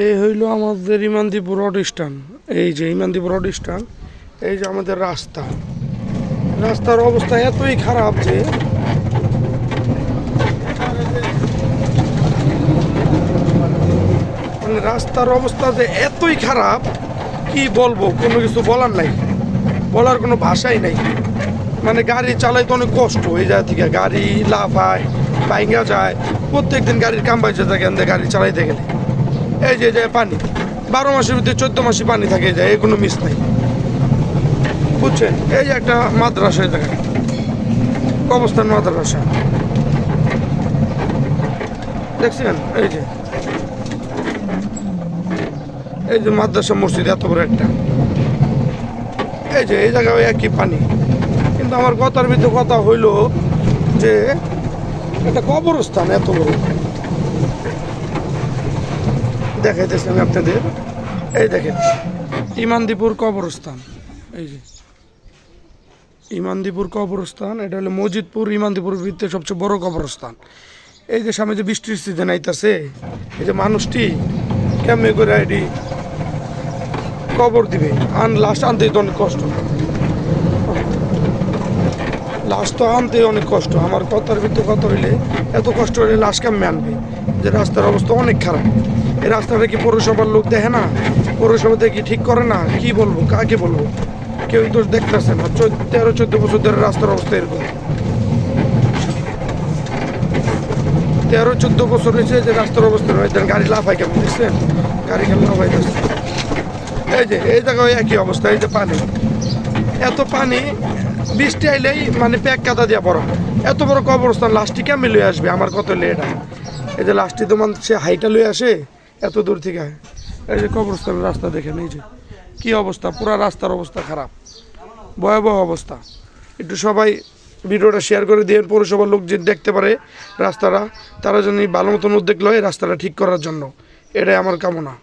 এই হইল আমাদের ইমানদীপুর রোড স্ট্যান্ড। এই যে ইমানদীপুর রোড স্ট্যান্ড, এই যে আমাদের রাস্তা। রাস্তার অবস্থা এতই খারাপ যে মানে রাস্তার অবস্থা যে এতই খারাপ কি বলবো, কোনো কিছু বলার নাই, বলার কোনো ভাষাই নাই। মানে গাড়ি চালাইতে অনেক কষ্ট, এই জায়গা থেকে গাড়ি লাফায় ভাঙ্গা যায়, প্রত্যেকদিন গাড়ির কাম বাইচে থাকে গাড়ি চালাইতে গেলে। এই যে পানি 12 মাসের ভিতরে 14 মাসে পানি থাকে যায়, এই কোনো মিস নাই, বুঝছেন। এই যে একটা মাদ্রাসা দেখেন, কবরস্থান মাদ্রাসা দেখছেন। এই যে মাদ্রাসা মসজিদ এত বড় একটা, এই জায়গায় একই পানি। কিন্তু আমার কথার ভিতরে কথা হইল যে একটা কবরস্থান এত বড় দেখাইতেছি আমি আপনাদের। এই দেখেন ইমানদীপুর কবরস্থান, এই যে ইমানদীপুর কবরস্থান, এটা হলো মজিদপুর ইমানদীপুরের ভিতরে সবচেয়ে বড় কবরস্থান। এই যে সামনে যে বৃষ্টির সিজন আইতাছে, এই যে মানুষটি কেমনে করে এটি কবর দিবে, লাশ আনতে তো অনেক কষ্ট, লাশ তো আনতে অনেক কষ্ট। আমার কথার ভিতরে কথা হইলে এত কষ্ট হলে লাশ কেমনে আনবে, যে রাস্তার অবস্থা অনেক খারাপ। এই রাস্তাটা কি পৌরসভার লোক দেখে না? পৌরসভা থেকে কি ঠিক করে না? কি বলবো, কাকে বলবো, কেউই তো দেখতেছে না। 13-14 বছর ধরে রাস্তার অবস্থা এরকম। 13-14 বছর হয়েছে যে রাস্তার অবস্থা রয়েছে। গাড়ি লাফাই কেমন দেখছেন, গাড়ি কেমন লাফাই যাচ্ছে। এই জায়গায় একই অবস্থা। এই যে পানি, এত পানি, বৃষ্টি আইলেই মানে প্যাক কাদা দিয়া পড়া। এত বড় কবরস্থান লাশটি কেমন লয়ে আসবে? আমার কত লেটা। এই যে লাশটি তো সে হাইটা লয়ে আসে এত দূর থেকে। এই যে কবরস্থানের রাস্তা দেখেন, এই যে কি অবস্থা, পুরা রাস্তার অবস্থা খারাপ, ভয়াবহ অবস্থা। একটু সবাই ভিডিওটা শেয়ার করে দিয়ে পৌরসভার লোক যে দেখতে পারে রাস্তাটা, তারা যেন ভালো মতন উদ্যোগ লয় রাস্তাটা ঠিক করার জন্য, এটাই আমার কামনা।